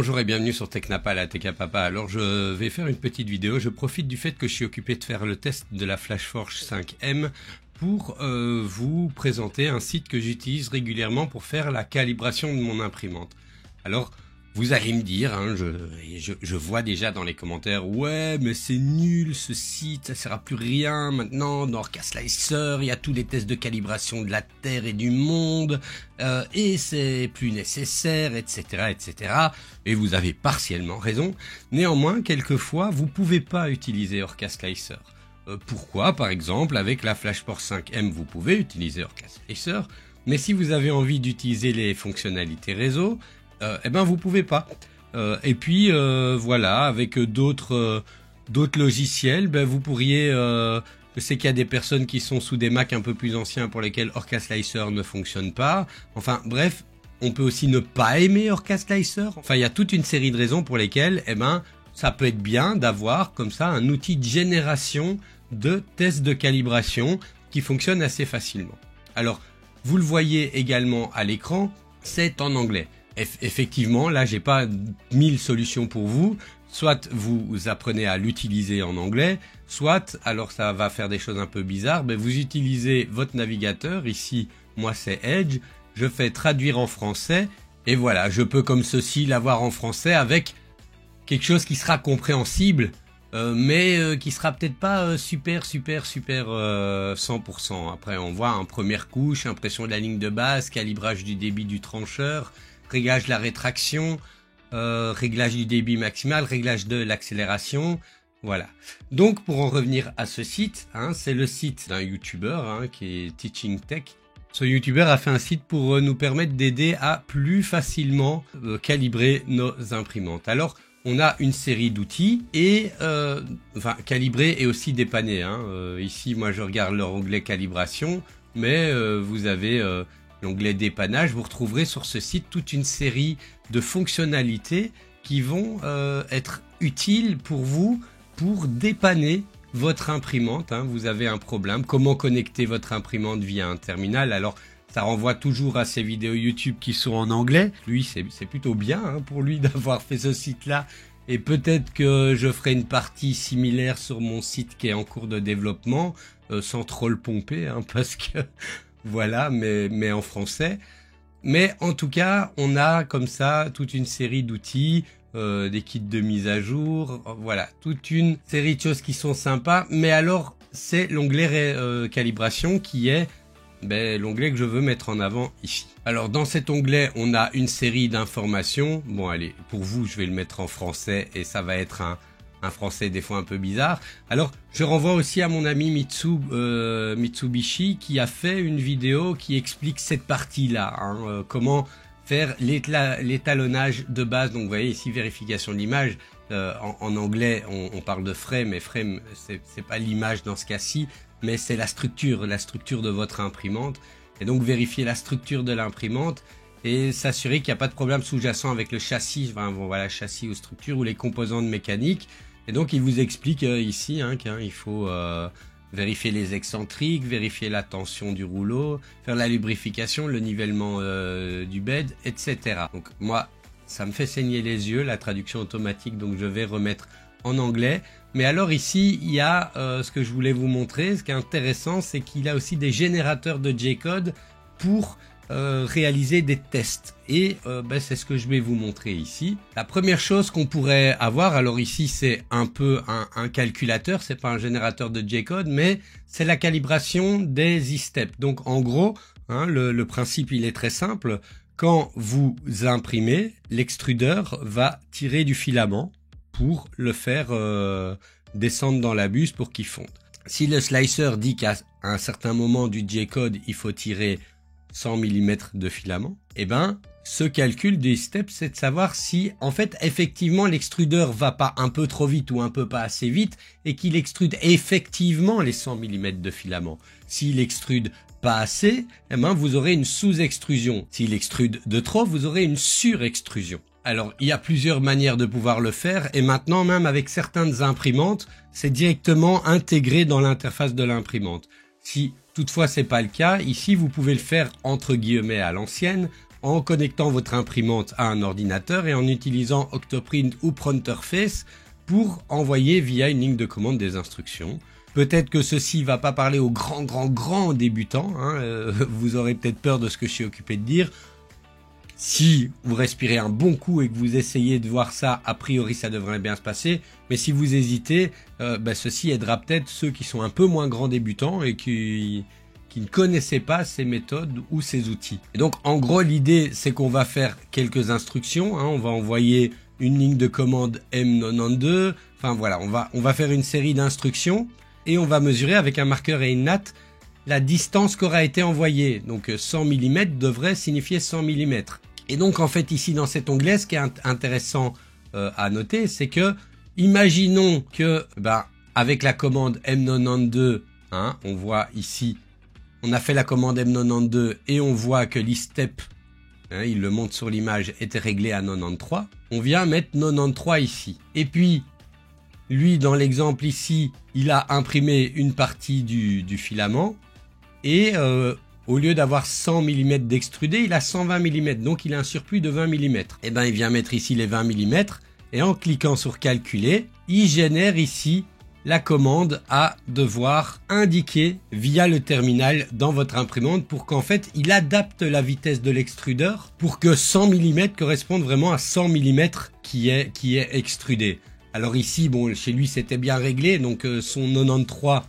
bonjour et bienvenue sur Technapa, la Tech à Papa. Alors je vais faire une petite vidéo, je profite du fait que je suis occupé de faire le test de la FlashForge 5M pour vous présenter un site que j'utilise régulièrement pour faire la calibration de mon imprimante. Alors vous allez me dire, hein, je vois déjà dans les commentaires, ouais mais c'est nul ce site, ça sert à plus rien maintenant, dans Orcaslicer il y a tous les tests de calibration de la Terre et du monde, et c'est plus nécessaire, etc., etc. Et vous avez partiellement raison, néanmoins quelquefois vous pouvez pas utiliser Orcaslicer. Pourquoi? Par exemple avec la FlashForge 5M vous pouvez utiliser Orcaslicer, mais si vous avez envie d'utiliser les fonctionnalités réseau, eh ben vous pouvez pas. Et puis voilà, avec d'autres logiciels, ben vous pourriez. Je sais qu'il y a des personnes qui sont sous des Mac un peu plus anciens pour lesquels Orcaslicer ne fonctionne pas. Enfin bref, on peut aussi ne pas aimer Orcaslicer. Enfin il y a toute une série de raisons pour lesquelles, eh ben ça peut être bien d'avoir comme ça un outil de génération de tests de calibration qui fonctionne assez facilement. Alors vous le voyez également à l'écran, c'est en anglais. Effectivement, là, j'ai pas 1000 solutions pour vous. Soit vous apprenez à l'utiliser en anglais, soit, alors ça va faire des choses un peu bizarres, mais vous utilisez votre navigateur. Ici, moi, c'est Edge. Je fais traduire en français. Et voilà, je peux comme ceci l'avoir en français avec quelque chose qui sera compréhensible, mais qui sera peut-être pas super 100%. Après, on voit en première couche, impression de la ligne de base, calibrage du débit du trancheur, réglage de la rétraction, réglage du débit maximal, réglage de l'accélération, voilà. Donc pour en revenir à ce site, hein, c'est le site d'un youtubeur hein, qui est Teaching Tech. Ce youtubeur a fait un site pour nous permettre d'aider à plus facilement calibrer nos imprimantes. Alors on a une série d'outils et enfin calibrer et aussi dépanner. Hein. Ici moi je regarde l'onglet calibration, mais vous avez l'onglet dépannage, vous retrouverez sur ce site toute une série de fonctionnalités qui vont être utiles pour vous pour dépanner votre imprimante. Hein. Vous avez un problème, comment connecter votre imprimante via un terminal. Alors ça renvoie toujours à ces vidéos YouTube qui sont en anglais. Lui c'est plutôt bien hein, pour lui d'avoir fait ce site-là. Et peut-être que je ferai une partie similaire sur mon site qui est en cours de développement, sans trop le pomper, hein, parce que voilà, mais en français. Mais en tout cas, on a comme ça toute une série d'outils, des kits de mise à jour, voilà, toute une série de choses qui sont sympas. Mais alors, c'est l'onglet calibration qui est l'onglet que je veux mettre en avant ici. Alors dans cet onglet, on a une série d'informations. Bon allez, pour vous, je vais le mettre en français et ça va être un français des fois un peu bizarre. Alors, je renvoie aussi à mon ami Mitsubishi qui a fait une vidéo qui explique cette partie-là, hein, comment faire l'étalonnage de base. Donc, vous voyez ici, vérification de l'image. En anglais, on parle de frame, mais frame, c'est pas l'image dans ce cas-ci, mais c'est la structure de votre imprimante. Et donc, vérifier la structure de l'imprimante et s'assurer qu'il n'y a pas de problème sous-jacent avec le châssis, enfin, bon, voilà, châssis ou structure ou les composantes mécaniques. Et donc, il vous explique ici qu'il faut vérifier les excentriques, vérifier la tension du rouleau, faire la lubrification, le nivellement du bed, etc. Donc, moi, ça me fait saigner les yeux, la traduction automatique, donc je vais remettre en anglais. Mais alors ici, il y a ce que je voulais vous montrer. Ce qui est intéressant, c'est qu'il a aussi des générateurs de J-code pour réaliser des tests et c'est ce que je vais vous montrer ici. La première chose qu'on pourrait avoir, alors ici c'est un peu un calculateur, c'est pas un générateur de J-code, mais c'est la calibration des e-steps. Donc en gros, hein, le principe il est très simple. Quand vous imprimez, l'extrudeur va tirer du filament pour le faire descendre dans la buse pour qu'il fonde. Si le slicer dit qu'à un certain moment du J-code il faut tirer 100 mm de filament, eh ben, ce calcul des steps, c'est de savoir si, en fait, effectivement, l'extrudeur va pas un peu trop vite ou un peu pas assez vite et qu'il extrude effectivement les 100 mm de filament. S'il extrude pas assez, eh ben, vous aurez une sous-extrusion. S'il extrude de trop, vous aurez une surextrusion. Alors, il y a plusieurs manières de pouvoir le faire et maintenant, même avec certaines imprimantes, c'est directement intégré dans l'interface de l'imprimante. Si toutefois c'est pas le cas, ici vous pouvez le faire entre guillemets à l'ancienne en connectant votre imprimante à un ordinateur et en utilisant Octoprint ou Printerface pour envoyer via une ligne de commande des instructions. Peut-être que ceci va pas parler aux grands débutants, hein, vous aurez peut-être peur de ce que je suis occupé de dire. Si vous respirez un bon coup et que vous essayez de voir ça, a priori ça devrait bien se passer. Mais si vous hésitez, ceci aidera peut-être ceux qui sont un peu moins grands débutants et qui ne connaissaient pas ces méthodes ou ces outils. Et donc en gros l'idée c'est qu'on va faire quelques instructions, hein, on va envoyer une ligne de commande M92, enfin voilà, on va faire une série d'instructions et on va mesurer avec un marqueur et une natte la distance qu'aura été envoyée. Donc 100 mm devrait signifier 100 mm. Et donc en fait ici dans cet onglet, ce qui est intéressant à noter, c'est que imaginons que avec la commande M92, hein, on voit ici, on a fait la commande M92 et on voit que l'e-step, hein, il le montre sur l'image, était réglé à 93. On vient mettre 93 ici. Et puis lui dans l'exemple ici, il a imprimé une partie du filament et au lieu d'avoir 100 mm d'extrudé, il a 120 mm, donc il a un surplus de 20 mm. Et il vient mettre ici les 20 mm, et en cliquant sur calculer, il génère ici la commande à devoir indiquer via le terminal dans votre imprimante pour qu'en fait, il adapte la vitesse de l'extrudeur pour que 100 mm corresponde vraiment à 100 mm qui est extrudé. Alors ici, bon, chez lui, c'était bien réglé, donc son 93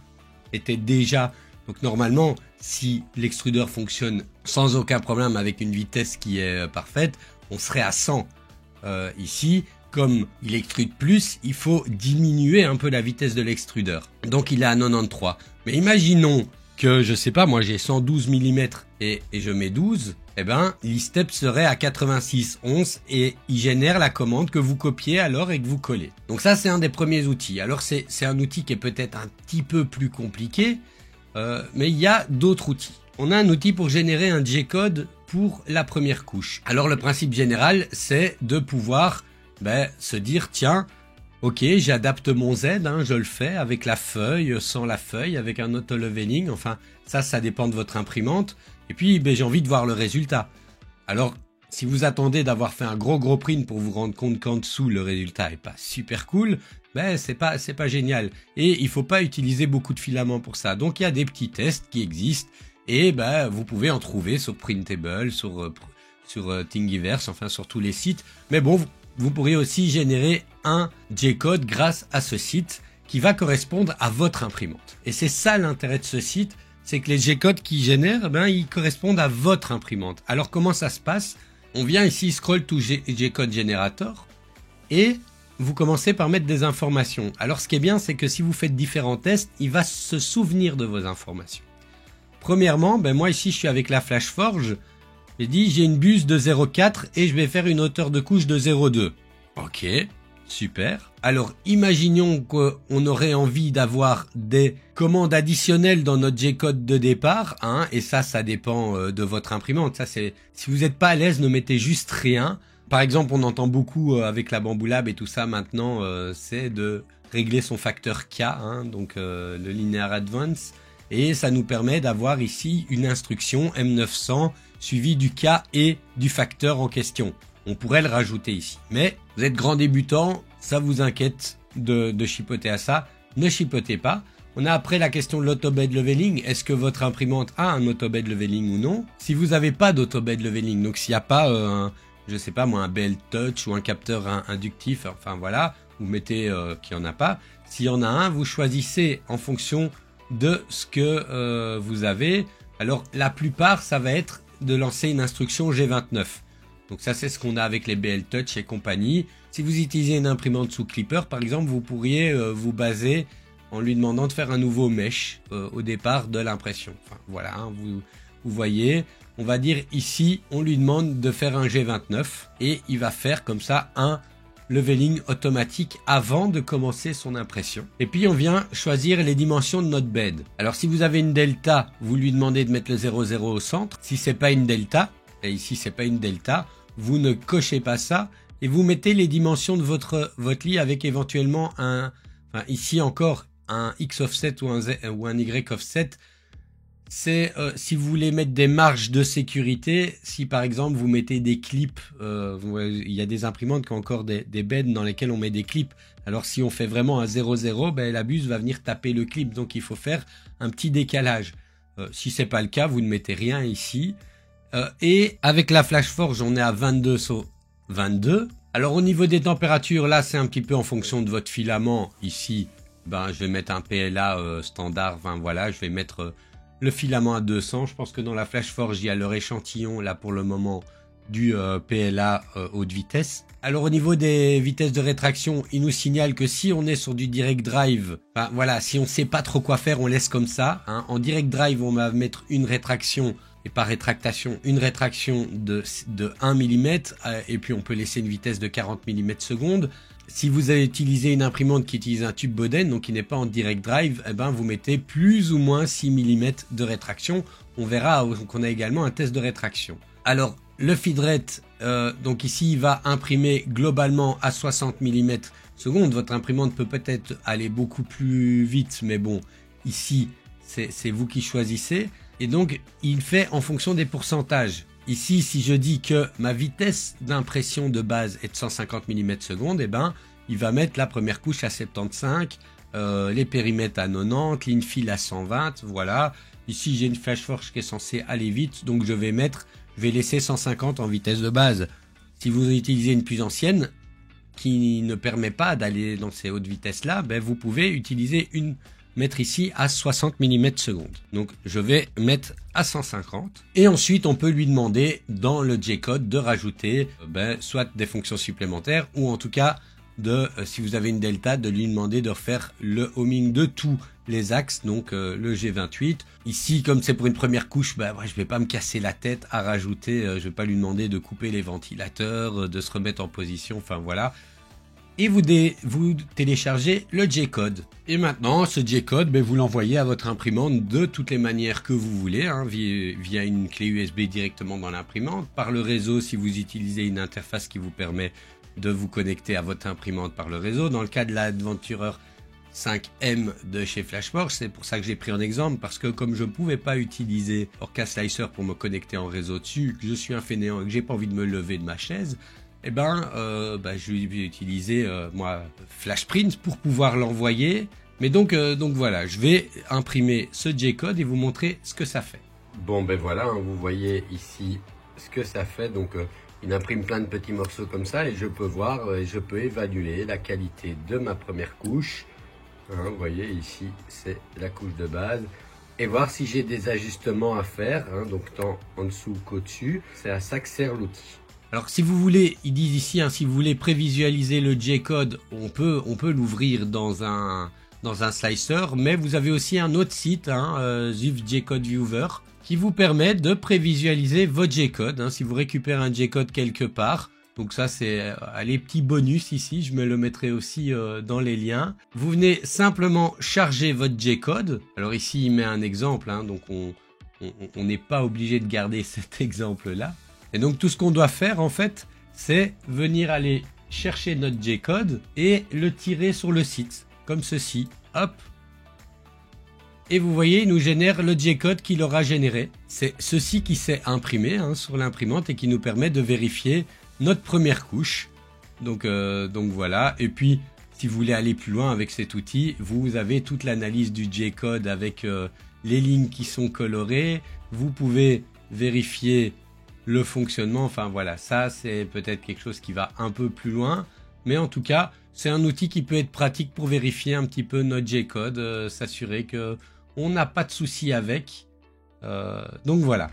était déjà... Donc normalement, si l'extrudeur fonctionne sans aucun problème avec une vitesse qui est parfaite, on serait à 100. Ici, comme il extrude plus, il faut diminuer un peu la vitesse de l'extrudeur. Donc il est à 93. Mais imaginons que, je sais pas, moi j'ai 112 mm et je mets 12, l'e-step serait à 86,11 et il génère la commande que vous copiez alors et que vous collez. Donc ça c'est un des premiers outils. Alors c'est un outil qui est peut-être un petit peu plus compliqué, mais il y a d'autres outils. On a un outil pour générer un G-code pour la première couche. Alors le principe général, c'est de pouvoir se dire, tiens, ok, j'adapte mon Z, hein, je le fais avec la feuille, sans la feuille, avec un auto-leveling, enfin ça dépend de votre imprimante. Et puis j'ai envie de voir le résultat. Alors si vous attendez d'avoir fait un gros print pour vous rendre compte qu'en dessous le résultat est pas super cool, c'est pas génial. Et il faut pas utiliser beaucoup de filaments pour ça. Donc il y a des petits tests qui existent et vous pouvez en trouver sur Printable, sur Thingiverse, enfin sur tous les sites. Mais bon, vous pourriez aussi générer un G-code grâce à ce site qui va correspondre à votre imprimante. Et c'est ça l'intérêt de ce site, c'est que les G-codes qu'il génère, ils correspondent à votre imprimante. Alors comment ça se passe? On vient ici Scroll to G-code Generator et vous commencez par mettre des informations. Alors ce qui est bien, c'est que si vous faites différents tests, il va se souvenir de vos informations. Premièrement, moi ici je suis avec la FlashForge. J'ai dit j'ai une buse de 0,4 et je vais faire une hauteur de couche de 0,2. Ok, super. Alors imaginons qu'on aurait envie d'avoir des commandes additionnelles dans notre G-code de départ, hein, et ça dépend de votre imprimante. Ça c'est, si vous n'êtes pas à l'aise, ne mettez juste rien. Par exemple, on entend beaucoup avec la Bambu Lab et tout ça maintenant, c'est de régler son facteur K, hein, donc le Linear Advance, et ça nous permet d'avoir ici une instruction M900 suivie du K et du facteur en question. On pourrait le rajouter ici. Mais vous êtes grand débutant, ça vous inquiète de chipoter à ça, ne chipotez pas. On a après la question de l'auto-bed leveling. Est-ce que votre imprimante a un auto-bed leveling ou non? Si vous n'avez pas d'auto-bed leveling, donc s'il n'y a pas je sais pas moi, un BL Touch ou un capteur inductif, enfin voilà, vous mettez qu'il n'y en a pas. S'il y en a un, vous choisissez en fonction de ce que vous avez. Alors la plupart, ça va être de lancer une instruction G29. Donc ça c'est ce qu'on a avec les BL Touch et compagnie. Si vous utilisez une imprimante sous Clipper par exemple, vous pourriez vous baser en lui demandant de faire un nouveau mesh au départ de l'impression. Enfin voilà, hein, vous voyez, on va dire ici, on lui demande de faire un G29 et il va faire comme ça un leveling automatique avant de commencer son impression. Et puis on vient choisir les dimensions de notre bed. Alors si vous avez une delta, vous lui demandez de mettre le 00 au centre. Si c'est pas une delta, et ici c'est pas une delta, vous ne cochez pas ça et vous mettez les dimensions de votre lit avec éventuellement ici encore un X offset ou un Y offset. c'est si vous voulez mettre des marges de sécurité, si par exemple vous mettez des clips, il y a des imprimantes qui ont encore des beds dans lesquels on met des clips. Alors si on fait vraiment un 0,0, ben, la buse va venir taper le clip, donc il faut faire un petit décalage. Si c'est pas le cas, vous ne mettez rien ici. Et avec la FlashForge, on est à 22 sur 22. Alors au niveau des températures, là c'est un petit peu en fonction de votre filament. Ici, ben, je vais mettre un PLA standard, enfin voilà, je vais mettre le filament à 200, je pense que dans la FlashForge, il y a leur échantillon là pour le moment du PLA haute vitesse. Alors au niveau des vitesses de rétraction, il nous signale que si on est sur du direct drive, ben voilà, si on sait pas trop quoi faire, on laisse comme ça. Hein. En direct drive, on va mettre une rétraction, et par rétractation, une rétraction de 1 mm, et puis on peut laisser une vitesse de 40 mm seconde. Si vous avez utilisé une imprimante qui utilise un tube Bowden, donc qui n'est pas en direct drive, eh ben vous mettez plus ou moins 6 mm de rétraction. On verra qu'on a également un test de rétraction. Alors, le feed rate, donc ici, il va imprimer globalement à 60 mm seconde. Votre imprimante peut peut-être aller beaucoup plus vite, mais bon, ici, c'est vous qui choisissez. Et donc, il fait en fonction des pourcentages. Ici, si je dis que ma vitesse d'impression de base est de 150 mm seconde, eh ben, il va mettre la première couche à 75, les périmètres à 90, l'infill à 120, voilà. Ici, j'ai une FlashForge qui est censée aller vite, donc je vais laisser 150 en vitesse de base. Si vous utilisez une plus ancienne, qui ne permet pas d'aller dans ces hautes vitesses-là, ben, vous pouvez mettre ici à 60 mm seconde. Donc je vais mettre à 150. Et ensuite on peut lui demander dans le J-code de rajouter soit des fonctions supplémentaires ou en tout cas si vous avez une delta, de lui demander de refaire le homing de tous les axes, donc le G28. Ici, comme c'est pour une première couche, je vais pas me casser la tête à rajouter, je vais pas lui demander de couper les ventilateurs, de se remettre en position, enfin voilà. Et vous téléchargez le J-code. Et maintenant, ce J-code, vous l'envoyez à votre imprimante de toutes les manières que vous voulez, hein, via une clé USB directement dans l'imprimante, par le réseau si vous utilisez une interface qui vous permet de vous connecter à votre imprimante par le réseau. Dans le cas de l'Adventurer 5M de chez FlashForge, c'est pour ça que j'ai pris un exemple, parce que comme je ne pouvais pas utiliser Orca Slicer pour me connecter en réseau dessus, que je suis un fainéant et que j'ai pas envie de me lever de ma chaise, je vais utiliser moi FlashPrint pour pouvoir l'envoyer. Mais donc voilà, je vais imprimer ce J-code et vous montrer ce que ça fait. Bon voilà, hein, vous voyez ici ce que ça fait. Donc il imprime plein de petits morceaux comme ça et je peux voir et je peux évaluer la qualité de ma première couche. Hein, vous voyez ici c'est la couche de base. Et voir si j'ai des ajustements à faire, hein, donc tant en dessous qu'au-dessus. C'est à ça que sert l'outil. Alors si vous voulez, ils disent ici, hein, si vous voulez prévisualiser le J-code, on peut l'ouvrir dans un slicer, mais vous avez aussi un autre site, Ziv J-code Viewer, qui vous permet de prévisualiser votre J-code, hein, si vous récupérez un J-code quelque part. Donc ça c'est les petits bonus ici, je me le mettrai aussi dans les liens. Vous venez simplement charger votre J-code. Alors ici il met un exemple, hein, donc on n'est pas obligé de garder cet exemple-là. Et donc tout ce qu'on doit faire en fait, c'est venir aller chercher notre J-code et le tirer sur le site, comme ceci, hop. Et vous voyez, il nous génère le J-code qu'il aura généré. C'est ceci qui s'est imprimé sur l'imprimante et qui nous permet de vérifier notre première couche. Donc voilà, et puis si vous voulez aller plus loin avec cet outil, vous avez toute l'analyse du J-code avec les lignes qui sont colorées. Vous pouvez vérifier le fonctionnement, enfin voilà, ça c'est peut-être quelque chose qui va un peu plus loin, mais en tout cas c'est un outil qui peut être pratique pour vérifier un petit peu notre J-code, s'assurer que on n'a pas de soucis avec. Donc voilà,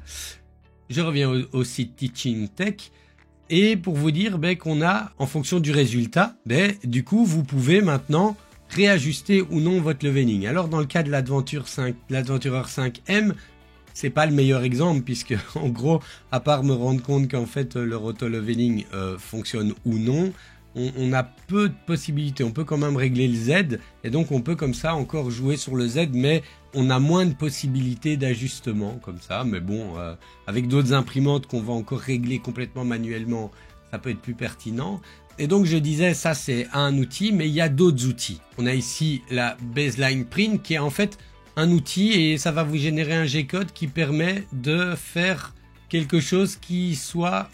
je reviens au site Teaching Tech et pour vous dire qu'on a, en fonction du résultat, du coup vous pouvez maintenant réajuster ou non votre leveling. Alors dans le cas de l'Adventurer 5M, c'est pas le meilleur exemple puisque en gros, à part me rendre compte qu'en fait le roto-leveling fonctionne ou non, on a peu de possibilités. On peut quand même régler le Z et donc on peut comme ça encore jouer sur le Z, mais on a moins de possibilités d'ajustement comme ça. Mais bon, avec d'autres imprimantes qu'on va encore régler complètement manuellement, ça peut être plus pertinent. Et donc je disais, ça c'est un outil, mais il y a d'autres outils. On a ici la Baseline Print qui est en fait un outil et ça va vous générer un G-code qui permet de faire quelque chose qui soit,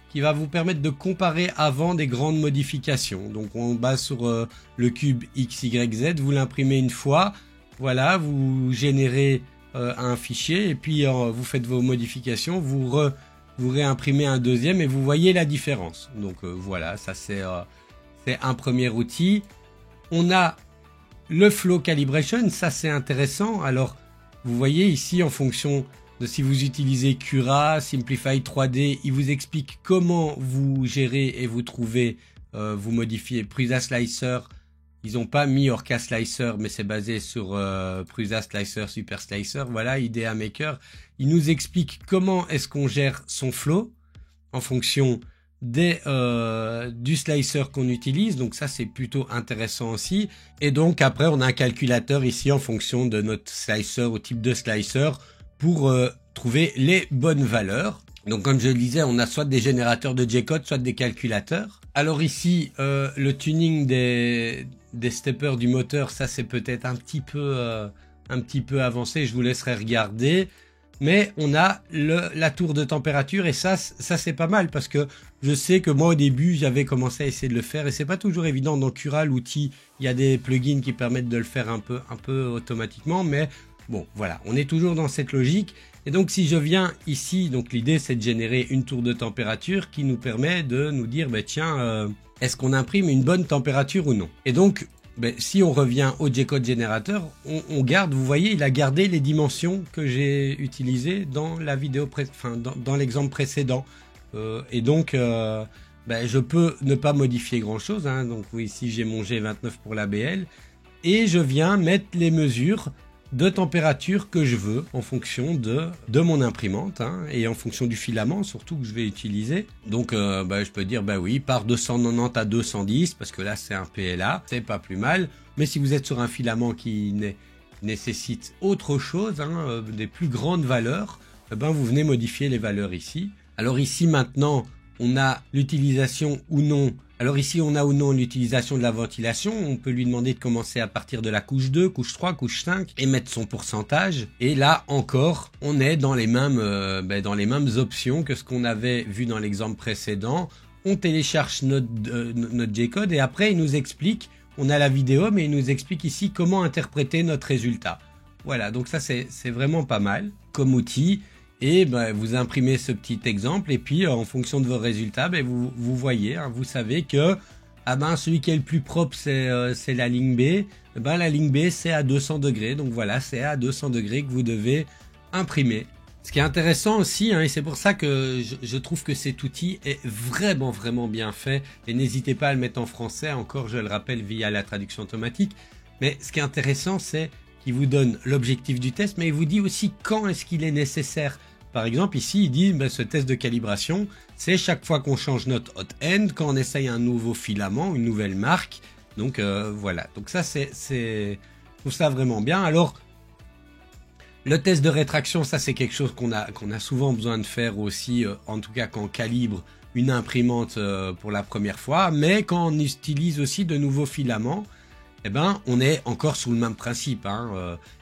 qui va vous permettre de comparer avant des grandes modifications. Donc on base sur le cube XYZ, vous l'imprimez une fois, voilà, vous générez un fichier et puis vous faites vos modifications, vous réimprimez un deuxième et vous voyez la différence. Donc voilà, ça c'est un premier outil. On a le flow calibration, ça c'est intéressant. Alors vous voyez ici en fonction de si vous utilisez Cura, Simplify 3D, il vous explique comment vous gérez et vous trouvez, vous modifiez Prusa Slicer. Ils n'ont pas mis Orca Slicer, mais c'est basé sur Prusa Slicer, Super Slicer. Voilà, IDEA Maker. Il nous explique comment est-ce qu'on gère son flow en fonction du slicer qu'on utilise. Donc ça, c'est plutôt intéressant aussi. Et donc après, on a un calculateur ici en fonction de notre slicer au type de slicer pour trouver les bonnes valeurs. Donc comme je le disais, on a soit des générateurs de G-code, soit des calculateurs. Alors ici, le tuning des steppers du moteur, ça c'est peut-être un petit peu avancé, je vous laisserai regarder. Mais on a la tour de température et ça c'est pas mal parce que je sais que moi au début j'avais commencé à essayer de le faire et c'est pas toujours évident. Dans Cura, l'outil, il y a des plugins qui permettent de le faire un peu automatiquement, mais bon voilà, on est toujours dans cette logique. Et donc si je viens ici, donc l'idée c'est de générer une tour de température qui nous permet de nous dire tiens, est-ce qu'on imprime une bonne température ou non. Et donc si on revient au G-code générateur, on garde, vous voyez, il a gardé les dimensions que j'ai utilisées dans la vidéo, dans l'exemple précédent. Et donc, je peux ne pas modifier grand-chose. Hein. Donc ici, j'ai mon G29 pour l'ABL. Et je viens mettre les mesures de température que je veux en fonction de mon imprimante et en fonction du filament surtout que je vais utiliser. Donc je peux dire oui, par 290 à 210 parce que là c'est un PLA, c'est pas plus mal. Mais si vous êtes sur un filament qui nécessite autre chose, des plus grandes valeurs, vous venez modifier les valeurs ici. Alors ici maintenant on a l'utilisation ou non. Alors ici, on a ou non l'utilisation de la ventilation. On peut lui demander de commencer à partir de la couche 2, couche 3, couche 5 et mettre son pourcentage. Et là encore, on est dans les mêmes options que ce qu'on avait vu dans l'exemple précédent. On télécharge notre G-code et après, il nous explique, on a la vidéo, mais il nous explique ici comment interpréter notre résultat. Voilà, donc ça, c'est vraiment pas mal comme outil. Et vous imprimez ce petit exemple et puis en fonction de vos résultats, vous voyez, vous savez que celui qui est le plus propre c'est la ligne B. La ligne B c'est à 200 degrés, donc voilà, c'est à 200 degrés que vous devez imprimer. Ce qui est intéressant aussi, et c'est pour ça que je trouve que cet outil est vraiment bien fait. Et n'hésitez pas à le mettre en français, encore je le rappelle via la traduction automatique. Mais ce qui est intéressant c'est il vous donne l'objectif du test, mais il vous dit aussi quand est-ce qu'il est nécessaire. Par exemple, ici, il dit ce test de calibration, c'est chaque fois qu'on change notre hot end, quand on essaye un nouveau filament, une nouvelle marque. Donc voilà, donc ça, je trouve ça vraiment bien. Alors, le test de rétraction, ça c'est quelque chose qu'on a souvent besoin de faire aussi, en tout cas quand on calibre une imprimante pour la première fois, mais quand on utilise aussi de nouveaux filaments, on est encore sous le même principe.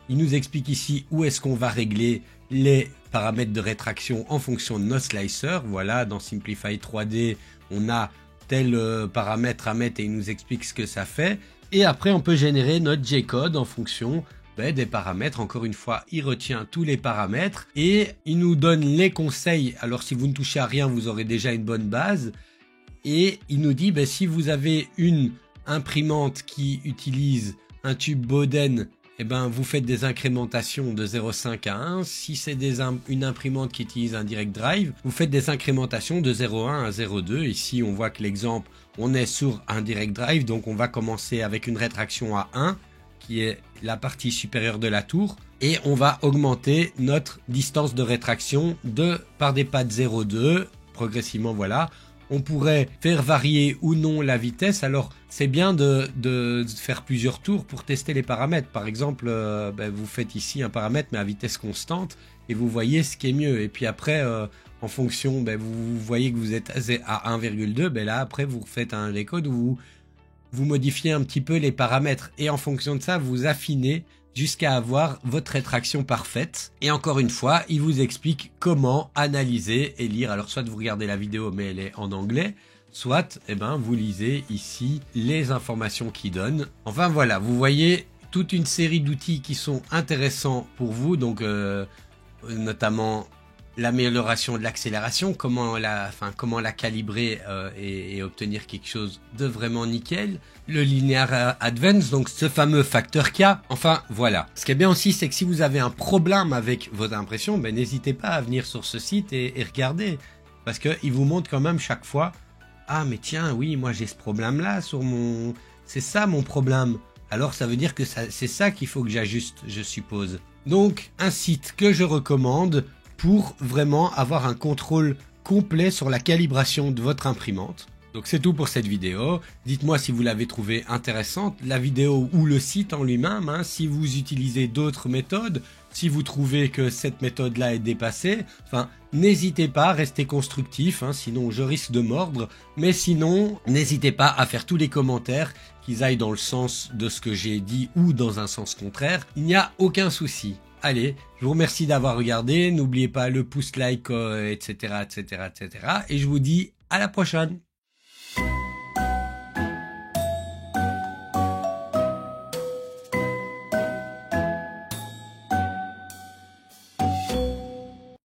Il nous explique ici où est-ce qu'on va régler les paramètres de rétraction en fonction de nos slicers. Voilà, dans Simplify 3D, on a tel paramètre à mettre et il nous explique ce que ça fait. Et après, on peut générer notre G-code en fonction des paramètres. Encore une fois, il retient tous les paramètres et il nous donne les conseils. Alors, si vous ne touchez à rien, vous aurez déjà une bonne base. Et il nous dit, si vous avez une imprimante qui utilise un tube Bowden, vous faites des incrémentations de 0,5 à 1. Si c'est une imprimante qui utilise un direct drive, vous faites des incrémentations de 0,1 à 0,2. Ici, on voit que l'exemple, on est sur un direct drive, donc on va commencer avec une rétraction à 1, qui est la partie supérieure de la tour, et on va augmenter notre distance de rétraction par des pas de 0,2, progressivement, voilà. On pourrait faire varier ou non la vitesse. Alors, c'est bien de faire plusieurs tours pour tester les paramètres. Par exemple, vous faites ici un paramètre, mais à vitesse constante, et vous voyez ce qui est mieux. Et puis après, en fonction, vous voyez que vous êtes à 1,2, là, après, vous faites un G-code où vous modifiez un petit peu les paramètres. Et en fonction de ça, vous affinez jusqu'à avoir votre rétraction parfaite. Et encore une fois, il vous explique comment analyser et lire. Alors soit vous regardez la vidéo mais elle est en anglais, soit vous lisez ici les informations qu'il donne. Enfin voilà, vous voyez toute une série d'outils qui sont intéressants pour vous, donc notamment l'amélioration de l'accélération, comment la calibrer et obtenir quelque chose de vraiment nickel. Le Linear Advance, donc ce fameux facteur K. Enfin voilà. Ce qui est bien aussi, c'est que si vous avez un problème avec votre impression, n'hésitez pas à venir sur ce site et regarder, parce que il vous montre quand même chaque fois. Ah mais tiens, oui, moi j'ai ce problème-là sur mon... C'est ça mon problème. Alors ça veut dire que c'est ça qu'il faut que j'ajuste, je suppose. Donc un site que je recommande pour vraiment avoir un contrôle complet sur la calibration de votre imprimante. Donc c'est tout pour cette vidéo. Dites-moi si vous l'avez trouvée intéressante, la vidéo ou le site en lui-même, hein, si vous utilisez d'autres méthodes, si vous trouvez que cette méthode-là est dépassée. Enfin, n'hésitez pas, restez constructif, hein, sinon je risque de mordre. Mais sinon, n'hésitez pas à faire tous les commentaires, qu'ils aillent dans le sens de ce que j'ai dit ou dans un sens contraire. Il n'y a aucun souci. Allez, je vous remercie d'avoir regardé. N'oubliez pas le pouce like, etc., etc., etc. Et je vous dis à la prochaine.